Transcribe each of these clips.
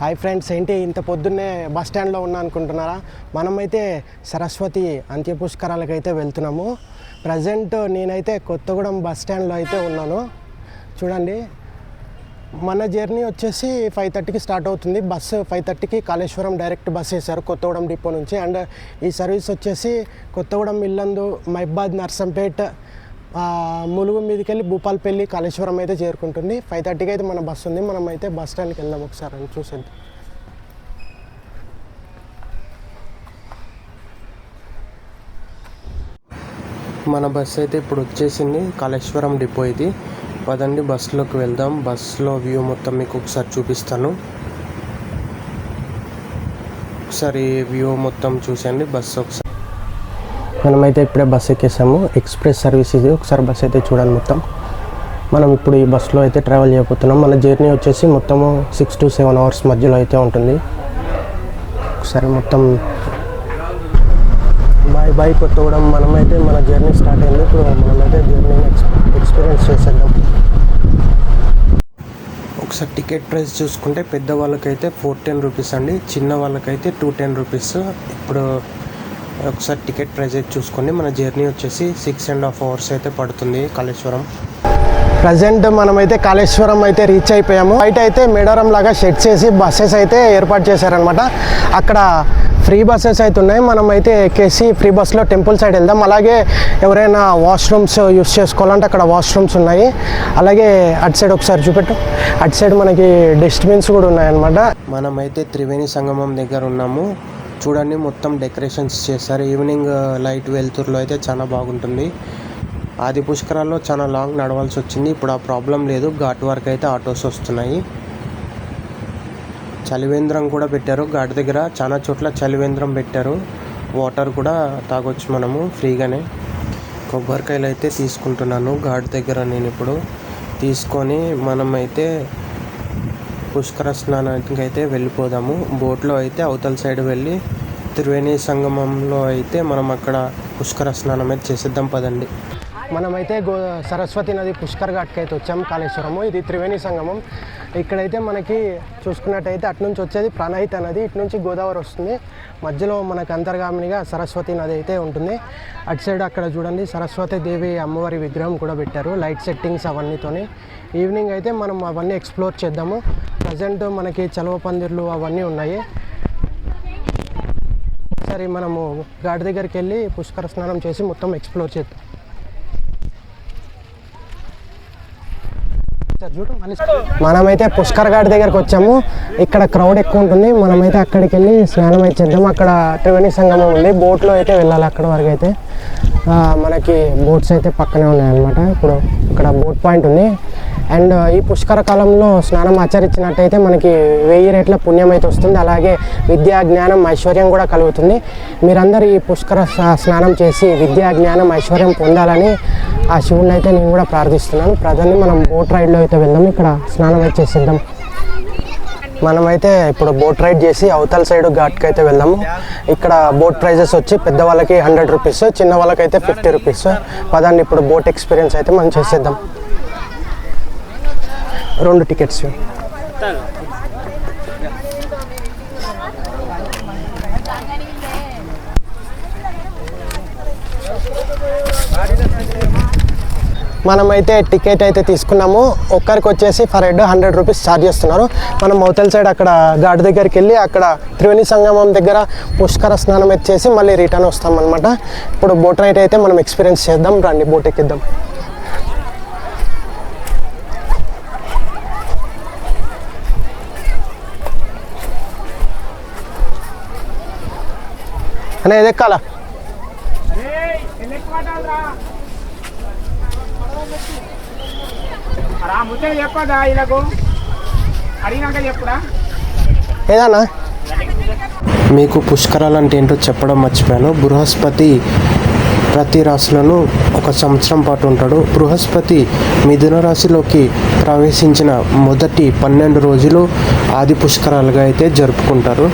Hi friends, ఏంటి ఇంత పొద్దున్నే బస్ స్టాండ్లో ఉన్నా అనుకుంటున్నారా? మనమైతే సరస్వతి అంత్య పుష్కరాలకు అయితే వెళ్తున్నాము. ప్రజెంట్ నేనైతే కొత్తగూడెం బస్ స్టాండ్లో అయితే ఉన్నాను. చూడండి, మన జర్నీ వచ్చేసి 5:30కి స్టార్ట్ అవుతుంది. బస్సు 5:30కి కాళేశ్వరం డైరెక్ట్ బస్ వేశారు కొత్తగూడెం డిపో నుంచి. అండ్ ఈ సర్వీస్ వచ్చేసి కొత్తగూడెం ఇల్లందు, మైబాద్, నర్సంపేట్, ములుగు మీదకి వెళ్ళి భూపాలపల్లి, కాళేశ్వరం అయితే చేరుకుంటుంది. 5:30కి అయితే మన బస్సు ఉంది. మనం అయితే బస్ స్టాండ్కి వెళ్దాం, ఒకసారి అని చూసేద్దాం. మన బస్సు అయితే ఇప్పుడు వచ్చేసింది, కాళేశ్వరం డిపో ఇది. పదండి బస్సులోకి వెళ్దాం. బస్సులో వ్యూ మొత్తం మీకు ఒకసారి చూపిస్తాను. ఒకసారి వ్యూ మొత్తం చూసండి బస్సు ఒకసారి. మనమైతే ఇప్పుడే బస్సు ఎక్కేసాము. ఎక్స్ప్రెస్ సర్వీస్ ఇది. ఒకసారి బస్సు అయితే చూడండి మొత్తం. మనం ఇప్పుడు ఈ బస్సులో అయితే ట్రావెల్ చేయబోతున్నాం. మన జర్నీ వచ్చేసి మొత్తము 6 to 7 అవర్స్ మధ్యలో అయితే ఉంటుంది. ఒకసారి మొత్తం బాయ్ కొత్తగూడెం. మనమైతే మన జర్నీ స్టార్ట్ అయింది. ఇప్పుడు మనమైతే జర్నీ ఎక్స్పీరియన్స్ చేసేద్దాం. ఒకసారి టికెట్ ప్రైస్ చూసుకుంటే పెద్దవాళ్ళకైతే 410 రూపీస్ అండి, చిన్న వాళ్ళకైతే 210 రూపీస్. ఇప్పుడు ఒకసారి టికెట్ ప్రైస్ అయితే చూసుకోండి. మన జర్నీ వచ్చేసి 6.5 అవర్స్ అయితే పడుతుంది కాళేశ్వరం. ప్రజెంట్ మనమైతే కాళేశ్వరం అయితే రీచ్ అయిపోయాము. బయట అయితే మేడారం లాగా షెడ్స్ వేసి బస్సెస్ అయితే ఏర్పాటు చేశారనమాట. అక్కడ ఫ్రీ బస్సెస్ అయితే ఉన్నాయి. మనం అయితే ఎక్కేసి ఫ్రీ బస్సులో టెంపుల్ సైడ్ వెళ్దాం. అలాగే ఎవరైనా వాష్రూమ్స్ యూస్ చేసుకోవాలంటే అక్కడ వాష్రూమ్స్ ఉన్నాయి. అలాగే అటు సైడ్ ఒకసారి చూపెట్టు. అటు సైడ్ మనకి డస్ట్బిన్స్ కూడా ఉన్నాయన్నమాట. మనమైతే త్రివేణి సంగమం దగ్గర ఉన్నాము. చూడండి, మొత్తం డెకరేషన్స్ చేశారు. ఈవినింగ్ లైట్ వెలుతురులో అయితే చాలా బాగుంటుంది. ఆది పుష్కరాల్లో చాలా లాంగ్ నడవాల్సి వచ్చింది. ఇప్పుడు ఆ ప్రాబ్లం లేదు. ఘాట్ వరకు అయితే ఆటోస్ వస్తున్నాయి. చలివేంద్రం కూడా పెట్టారు ఘాట్ దగ్గర. చాలా చోట్ల చలివేంద్రం పెట్టారు. వాటర్ కూడా తాగొచ్చు మనము ఫ్రీగానే. కొబ్బరికాయలు అయితే తీసుకుంటున్నాను ఘాట్ దగ్గర. నేను ఇప్పుడు తీసుకొని మనమైతే పుష్కర స్నానానికి అయితే వెళ్ళిపోదాము. బోట్లో అయితే అవతల సైడ్ వెళ్ళి త్రివేణి సంగమంలో అయితే మనం అక్కడ పుష్కర స్నానం అయితే చేసేద్దాం. పదండి. మనమైతే సరస్వతి నది పుష్కర్ ఘాట్కి అయితే వచ్చాము. కాళేశ్వరము ఇది త్రివేణి సంగమం. ఇక్కడైతే మనకి చూసుకున్నట్టయితే అటు నుంచి వచ్చేది ప్రణహిత నది, ఇటు నుంచి గోదావరి వస్తుంది. మధ్యలో మనకు అంతర్గామినిగా సరస్వతి నది అయితే ఉంటుంది. అటు సైడ్ అక్కడ చూడండి, సరస్వతి దేవి అమ్మవారి విగ్రహం కూడా పెట్టారు, లైట్ సెట్టింగ్స్ అవన్నీతోని. ఈవినింగ్ అయితే మనం అవన్నీ ఎక్స్ప్లోర్ చేద్దాము. ప్రజెంట్ మనకి చలవ పందిర్లు అవన్నీ ఉన్నాయి. సరే, మనము ఘాట్ దగ్గరికి వెళ్ళి పుష్కర స్నానం చేసి మొత్తం ఎక్స్ప్లోర్ చేద్దాం. మనమైతే పుష్కర్ ఘాట్ దగ్గరకు వచ్చాము. ఇక్కడ క్రౌడ్ ఎక్కువ ఉంటుంది. మనమైతే అక్కడికి వెళ్ళి స్నానం అయితే చేద్దాం. అక్కడ త్రివేణి సంగమం ఉంది, బోట్లో అయితే వెళ్ళాలి. అక్కడ వరకు అయితే మనకి బోట్స్ అయితే పక్కనే ఉన్నాయన్నమాట. ఇప్పుడు ఇక్కడ బోట్ పాయింట్ ఉంది. అండ్ ఈ పుష్కర కాలంలో స్నానం ఆచరించినట్టయితే మనకి 1000 రెట్ల పుణ్యం అయితే వస్తుంది. అలాగే విద్యా, జ్ఞానం, ఐశ్వర్యం కూడా కలుగుతుంది. మీరందరూ ఈ పుష్కర స్నానం చేసి విద్యా, జ్ఞానం, ఐశ్వర్యం పొందాలని ఆ శివుని అయితే నేను కూడా ప్రార్థిస్తున్నాను. ప్రజల్ని మనం బోట్ రైడ్లో అయితే వెళ్దాం. ఇక్కడ స్నానం అయితే చేసేద్దాం. మనమైతే ఇప్పుడు బోట్ రైడ్ చేసి అవతల సైడ్ ఘాట్కి అయితే వెళ్దాము. ఇక్కడ బోట్ ప్రైజెస్ వచ్చి పెద్దవాళ్ళకి 100 రూపీస్, చిన్న వాళ్ళకైతే 50 రూపీస్. పదండి, ఇప్పుడు బోట్ ఎక్స్పీరియన్స్ అయితే మనం చేసేద్దాం. 2 టికెట్స్. మనమైతే టికెట్ అయితే తీసుకున్నాము. ఒక్కరికి వచ్చేసి ఫర్ హెడ్ 100 రూపీస్ ఛార్జ్ చేస్తున్నారు. మనం అవతల సైడ్ అక్కడ ఘాట్ దగ్గరికి వెళ్ళి అక్కడ త్రివేణి సంగమం దగ్గర పుష్కర స్నానం అయితే చేసి మళ్ళీ రిటర్న్ వస్తాం అనమాట. ఇప్పుడు బోట్ రైడ్ అయితే మనం ఎక్స్పీరియన్స్ చేద్దాం. రండి, బోట్ ఎక్కిద్దాం. అనే ఇది ఎక్కాలా? ఏదన్నా మీకు పుష్కరాలు అంటే ఏంటో చెప్పడం మర్చిపోయాను. బృహస్పతి ప్రతి రాశులను ఒక సంవత్సరం పాటు ఉంటాడు. బృహస్పతి మిథున రాశిలోకి ప్రవేశించిన మొదటి 12 రోజులు ఆది పుష్కరాలుగా అయితే జరుపుకుంటారు.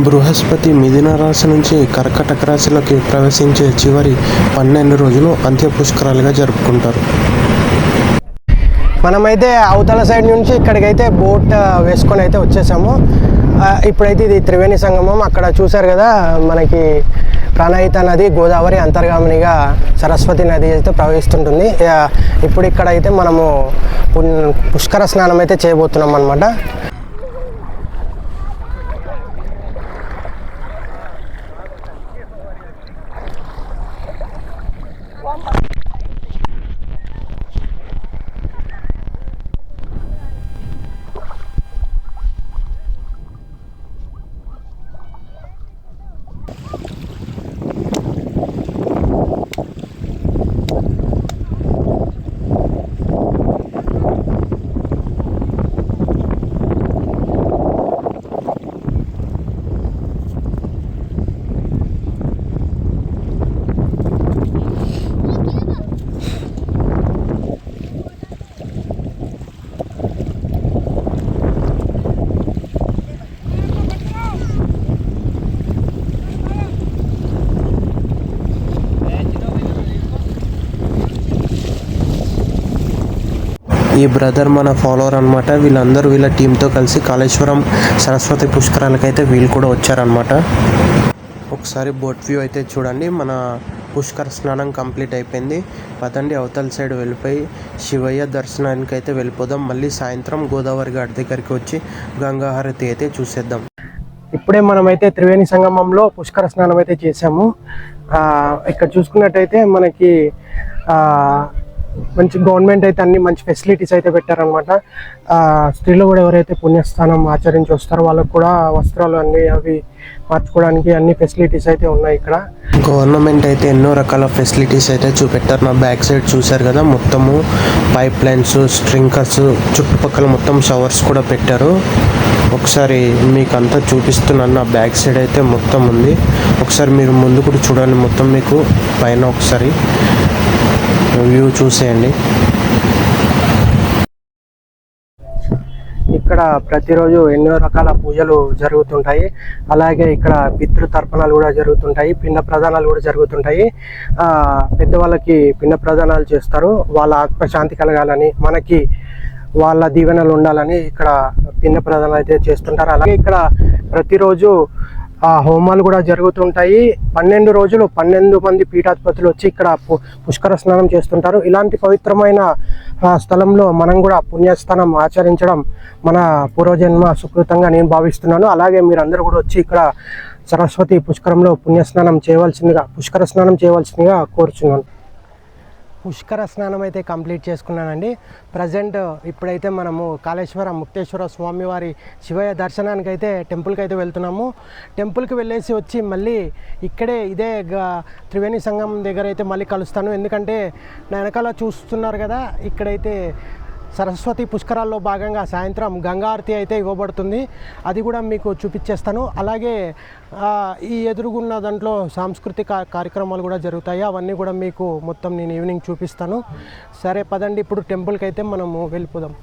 బృహస్పతి మిథున రాశి నుంచి కర్కటక రాశిలోకి ప్రవేశించే చివరి 12 రోజులు అంత్య పుష్కరాలుగా జరుపుకుంటారు. మనమైతే అవతల సైడ్ నుంచి ఇక్కడికైతే బోట్ వేసుకొని అయితే వచ్చేసాము. ఇప్పుడైతే ఇది త్రివేణి సంగమం. అక్కడ చూసారు కదా మనకి ప్రాణహిత నది గోదావరి అంతర్గామినిగా సరస్వతి నది అయితే ప్రవహిస్తుంటుంది. ఇప్పుడు ఇక్కడ అయితే మనము పుష్కర స్నానం అయితే చేయబోతున్నాం అన్నమాట. ఈ బ్రదర్ మన ఫాలోవర్ అనమాట. వీళ్ళందరూ వీళ్ళ టీంతో కలిసి కాళేశ్వరం సరస్వతి పుష్కరాలకైతే వీళ్ళు కూడా వచ్చారనమాట. ఒకసారి బోట్ వ్యూ అయితే చూడండి. మన పుష్కర స్నానం కంప్లీట్ అయిపోయింది. పదండి అవతల సైడ్ వెళ్ళిపోయి శివయ్య దర్శనానికి అయితే వెళ్ళిపోదాం. మళ్ళీ సాయంత్రం గోదావరి ఘాట్ దగ్గరికి వచ్చి గంగా హారతి అయితే చూసేద్దాం. ఇప్పుడే మనమైతే త్రివేణి సంగమంలో పుష్కర స్నానం అయితే చేసాము. ఇక్కడ చూసుకున్నట్టయితే మనకి మంచి గవర్నమెంట్ అయితే అన్ని మంచి ఫెసిలిటీస్ అయితే పెట్టారనమాట. స్త్రీలు కూడా ఎవరైతే పుణ్యస్నానం ఆచరించి వస్తారో వాళ్ళకు కూడా వస్త్రాలు అన్ని అవి మార్చుకోవడానికి అన్ని ఫెసిలిటీస్ అయితే ఉన్నాయి. ఇక్కడ గవర్నమెంట్ అయితే ఎన్నో రకాల ఫెసిలిటీస్ అయితే చూపెట్టారు. నా బ్యాక్ సైడ్ చూశారు కదా, మొత్తము పైప్ లైన్స్, స్ట్రింకర్స్, చుట్టుపక్కల మొత్తం షవర్స్ కూడా పెట్టారు. ఒకసారి మీకు అంతా చూపిస్తున్నాను. నా బ్యాక్ సైడ్ అయితే మొత్తం ఉంది. ఒకసారి మీరు ముందు కూడా చూడండి. మొత్తం మీకు పైన ఒకసారి వ్యూ చూసేయండి. ఇక్కడ ప్రతిరోజు ఎన్నో రకాల పూజలు జరుగుతుంటాయి. అలాగే ఇక్కడ పితృ తర్పణాలు కూడా జరుగుతుంటాయి, పిండ ప్రదానాలు కూడా జరుగుతుంటాయి. పెద్దవాళ్ళకి పిండ ప్రదానాలు చేస్తారు. వాళ్ళ ఆత్మశాంతి కలగాలని, మనకి వాళ్ళ దీవెనలు ఉండాలని ఇక్కడ పిండ ప్రదానాలు అయితే చేస్తుంటారు. అలాగే ఇక్కడ ప్రతిరోజు హోమాలు కూడా జరుగుతుంటాయి. 12 రోజులు 12 మంది పీఠాధిపతులు వచ్చి ఇక్కడ పుష్కర స్నానం చేస్తుంటారు. ఇలాంటి పవిత్రమైన స్థలంలో మనం కూడా పుణ్యస్నానం ఆచరించడం మన పూర్వజన్మ సుకృతంగా నేను భావిస్తున్నాను. అలాగే మీరందరూ కూడా వచ్చి ఇక్కడ సరస్వతి పుష్కరంలో పుష్కర స్నానం చేయవలసిందిగా కోరుచున్నాను. పుష్కర స్నానం అయితే కంప్లీట్ చేసుకున్నానండి. ప్రజెంట్ ఇప్పుడైతే మనము కాళేశ్వరం ముక్తేశ్వర స్వామివారి శివయ్య దర్శనానికి అయితే టెంపుల్కి అయితే వెళ్తున్నాము. టెంపుల్కి వెళ్ళేసి వచ్చి మళ్ళీ ఇక్కడే ఇదే త్రివేణి సంగమం దగ్గర అయితే మళ్ళీ కలుస్తాను. ఎందుకంటే నా వెనకాల చూస్తున్నారు కదా, ఇక్కడైతే సరస్వతి పుష్కరాల్లో భాగంగా సాయంత్రం గంగా హారతి అయితే ఇవ్వబడుతుంది. అది కూడా మీకు చూపించేస్తాను. అలాగే ఈ ఎదురుగున్న దాంట్లో సాంస్కృతిక కార్యక్రమాలు కూడా జరుగుతాయి. అవన్నీ కూడా మీకు మొత్తం నేను ఈవినింగ్ చూపిస్తాను. సరే పదండి, ఇప్పుడు టెంపుల్కి అయితే మనము వెళ్ళిపోదాం.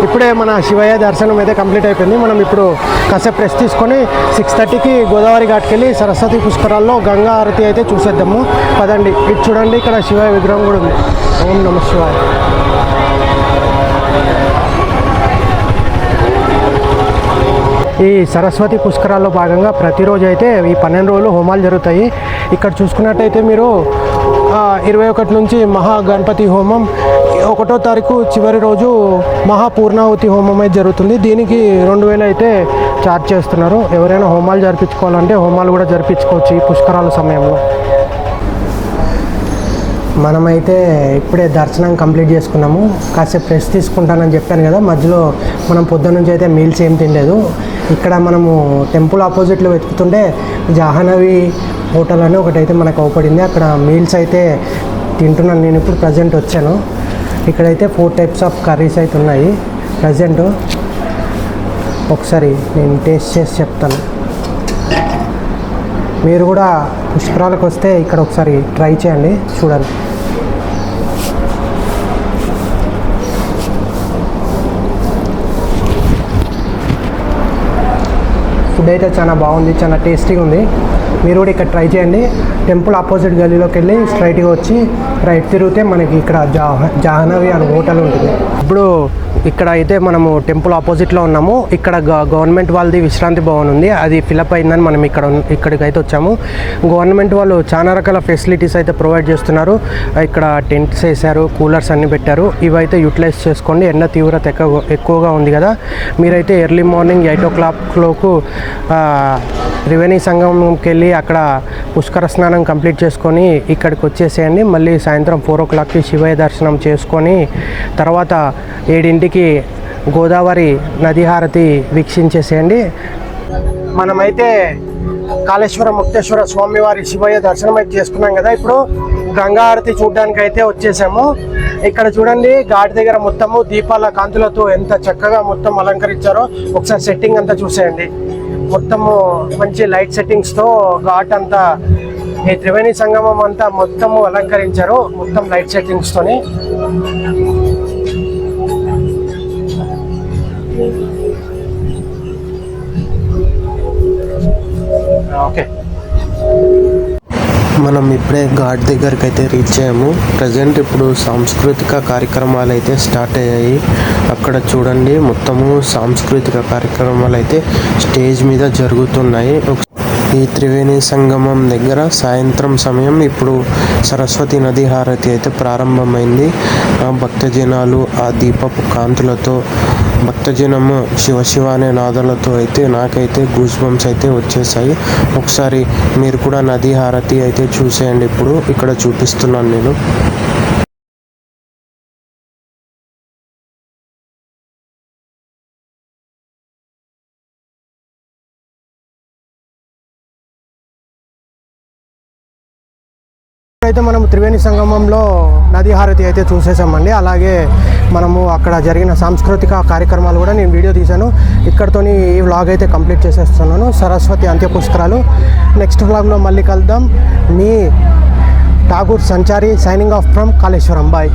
ఇప్పుడే మన శివయ్య దర్శనం అయితే కంప్లీట్ అయిపోయింది. మనం ఇప్పుడు కాసేపు రెస్ట్ తీసుకొని 6:30కి గోదావరి ఘాట్కి వెళ్ళి సరస్వతి పుష్కరాల్లో గంగా హారతి అయితే చూసేద్దాము. పదండి. ఇది చూడండి, ఇక్కడ శివయ్య విగ్రహం కూడా ఉంది. ఓం నమః శివాయ. ఈ సరస్వతి పుష్కరాల్లో భాగంగా ప్రతిరోజు అయితే ఈ 12 రోజులు హోమాలు జరుగుతాయి. ఇక్కడ చూసుకున్నట్టయితే మీరు 21 నుంచి మహాగణపతి హోమం, 1వ తారీఖు చివరి రోజు మహాపూర్ణాహుతి హోమం అయితే జరుగుతుంది. దీనికి 2000 అయితే ఛార్జ్ చేస్తున్నారు. ఎవరైనా హోమాలు జరిపించుకోవాలంటే హోమాలు కూడా జరిపించుకోవచ్చు ఈ పుష్కరాల సమయంలో. మనమైతే ఇప్పుడే దర్శనం కంప్లీట్ చేసుకున్నాము. కాసేపు రెస్ట్ తీసుకుంటానని చెప్పాను కదా, మధ్యలో మనం పొద్దున్న నుంచి అయితే మీల్స్ ఏం తినలేదు. ఇక్కడ మనము టెంపుల్ ఆపోజిట్లో వెతుకుతుంటే జాహ్నవి హోటల్ అని ఒకటైతే మనకు అవపడింది. అక్కడ మీల్స్ అయితే తింటున్నాను. నేను ఇప్పుడు ప్రజెంట్ వచ్చాను. ఇక్కడైతే 4 టైప్స్ ఆఫ్ కర్రీస్ అయితే ఉన్నాయి ప్రజెంట్. ఒకసారి నేను టేస్ట్ చేసి చెప్తాను. మీరు కూడా పుష్కరాలకు వస్తే ఇక్కడ ఒకసారి ట్రై చేయండి, చూడండి. ఫుడ్ అయితే చాలా బాగుంది, చాలా టేస్టీగా ఉంది. మీరు కూడా ఇక్కడ ట్రై చేయండి. టెంపుల్ ఆపోజిట్ గల్లీలోకి వెళ్ళి స్ట్రైట్గా వచ్చి రైట్ తిరిగితే మనకి ఇక్కడ జాహ్నవి అనే హోటల్ ఉంటుంది. ఇప్పుడు ఇక్కడ అయితే మనము టెంపుల్ ఆపోజిట్లో ఉన్నాము. ఇక్కడ గవర్నమెంట్ వాళ్ళది విశ్రాంతి భవన్ ఉంది, అది ఫిలప్ అయిందని మనం ఇక్కడికైతే వచ్చాము. గవర్నమెంట్ వాళ్ళు చాలా రకాల ఫెసిలిటీస్ అయితే ప్రొవైడ్ చేస్తున్నారు. ఇక్కడ టెంట్స్ వేశారు, కూలర్స్ అన్నీ పెట్టారు. ఇవైతే యూటిలైజ్ చేసుకోండి. ఎండ తీవ్రత ఎక్కువగా ఉంది కదా, మీరైతే ఎర్లీ మార్నింగ్ 8 o'clock త్రివేణి సంగమంకి వెళ్ళి అక్కడ పుష్కర స్నానం కంప్లీట్ చేసుకొని ఇక్కడికి వచ్చేసేయండి. మళ్ళీ సాయంత్రం 4 o'clockకి శివయ్య దర్శనం చేసుకొని తర్వాత 7 గోదావరి నది హారతి వీక్షించేసేయండి. మనమైతే కాళేశ్వరం ముక్తేశ్వర స్వామివారి శివయ్య దర్శనం అయితే చేసుకున్నాం కదా. ఇప్పుడు గంగా హారతి చూడడానికి అయితే వచ్చేసాము. ఇక్కడ చూడండి, ఘాట్ దగ్గర మొత్తము దీపాల కాంతులతో ఎంత చక్కగా మొత్తం అలంకరించారో ఒకసారి సెట్టింగ్ అంతా చూసేయండి. మొత్తము మంచి లైట్ సెట్టింగ్స్తో ఘాట్ అంతా, ఈ త్రివేణి సంగమం అంతా మొత్తము అలంకరించారు, మొత్తం లైట్ సెట్టింగ్స్తోని. ఓకే, మనం ఇప్పుడే ఘాట్ దగ్గరికి అయితే రీచ్ అయ్యాము. ప్రజెంట్ ఇప్పుడు సాంస్కృతిక కార్యక్రమాలు అయితే స్టార్ట్ అయ్యాయి. అక్కడ చూడండి, మొత్తము సాంస్కృతిక కార్యక్రమాలు అయితే స్టేజ్ మీద జరుగుతున్నాయి. ఈ త్రివేణి సంగమం దగ్గర సాయంత్రం సమయం ఇప్పుడు సరస్వతి నది హారతి అయితే ప్రారంభమైంది. భక్తజనాలు ఆ దీపపు కాంతులతో, భక్తజనము శివ శివ అనే నాదాలతో అయితే నాకైతే గూస్ బంప్స్ అయితే వచ్చేసాయి. ఒకసారి మీరు కూడా నది హారతి అయితే చూసేయండి. ఇప్పుడు ఇక్కడ చూపిస్తున్నాను నేను. అయితే మనము త్రివేణి సంగమంలో నది హారతి అయితే చూసేసామండి. అలాగే మనము అక్కడ జరిగిన సాంస్కృతిక కార్యక్రమాలు కూడా నేను వీడియో తీశాను. ఇక్కడతోని ఈ వ్లాగ్ అయితే కంప్లీట్ చేసేస్తున్నాను. సరస్వతి అంత్య పుష్కరాలు నెక్స్ట్ వ్లాగ్లో మళ్ళీ కలుద్దాం. మీ Tagore Sanchari signing off from Kaleshwaram. Bye.